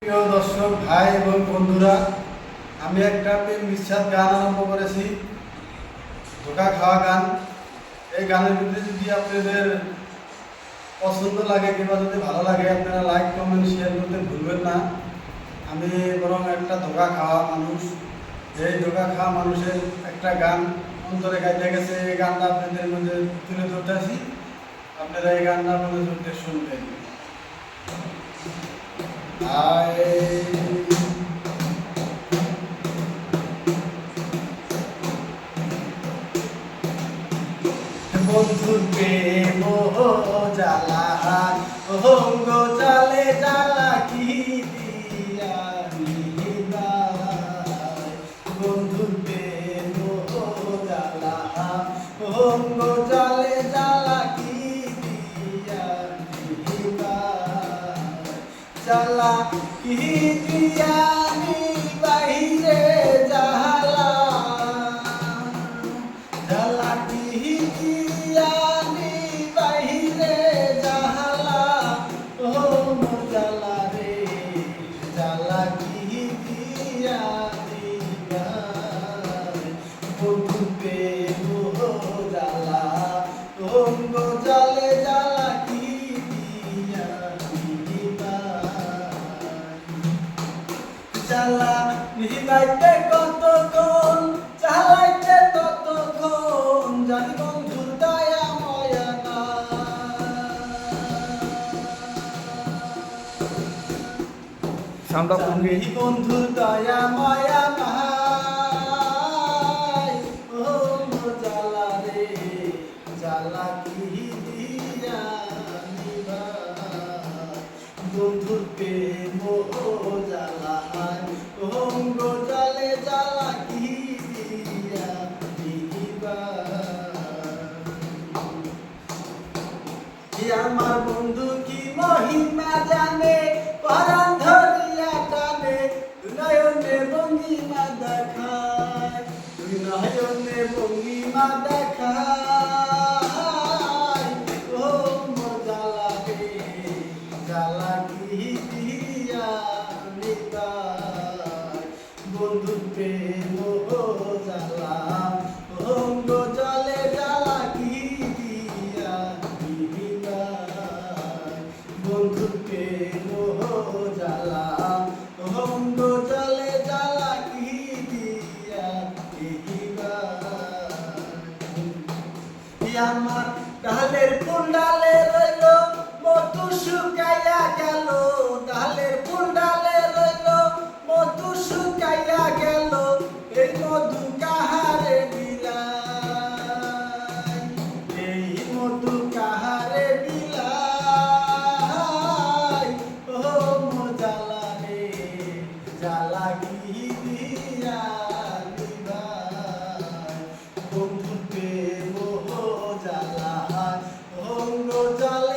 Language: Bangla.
প্রিয় দর্শক ভাই এবং বন্ধুরা, আমি একটা প্রেম বিচ্ছেদ গান আরম্ভ করেছি, ধোঁকা খাওয়া গান। এই গানের ভিতরে যদি আপনাদের পছন্দ লাগে কিংবা যদি ভালো লাগে, আপনারা লাইক কমেন্ট শেয়ার করতে ভুলবেন না। আমি বরং একটা ধোঁকা খাওয়া মানুষ, এই ধোঁকা খাওয়া মানুষের একটা গান অন্তরে গাইতে গেছে। এই গানটা আপনাদের মধ্যে তুলে ধরতেছি, আপনারা এই গানটা মনে ধরতে শুনবেন। বন্ধুর প্রেম জ্বালা অঙ্গ চালে জ্বালা কি দিয়া নিবাই। বন্ধুর প্রেম জ্বালা অঙ্গ চালে জ্বালা কি দিয়া নিবাই। জ্বালা কি দিয়া নিবাইরে জ্বালা, জ্বালা কি দিয়া নিবাইরে জ্বালা, ও মোর জ্বালা রে, জ্বালা কি দিয়া নিবাই। বন্ধু প্রেম জ্বালা অঙ্গ জ্বালে জ্বালা কি দিয়া জ্বালা নিবাইতে কতক্ষণ, চালাইতে ততক্ষণ, জানি বন্ধুর দয়া ময়া নাই। বন্ধুর দয়া ময়া নাই, ও মোর জ্বালা রে, জ্বালা কি দিয়া নিবাই। বন্ধুর প্রেম জ্বালা অঙ্গ জ্বালে জ্বালা কি দিয়া নিবাই। আমার বন্ধু কি মহিমা জানে, পরাণ ধরিয়া টানে, দুই নয়নে ভঙ্গিমা দেখায়, দুই নয়নে ভঙ্গিমা দেখায়, ও মোর জ্বালা রে, জ্বালা কি দিয়া নিবাই। বন্ধু প্রেম জ্বালা অঙ্গ জ্বালে জ্বালা কি দিয়া নিবাই। বন্ধু প্রেম জ্বালা অঙ্গ জ্বালে জ্বালা কি দিয়া নিবাই। আমার ডালের ফুল ডালে রইল, মধু শুকাইয়া গেল, ডালের ফুল ডালে রইল, মধু শুকাইয়া গেল, এই মধু কাহারে বিলাই, এই মধু কাহারে বিলাই, ও মোর জ্বালা রে, জ্বালা কি দিয়া নিবাই। বন্ধু প্রেম জ্বালা অঙ্গ জ্বালা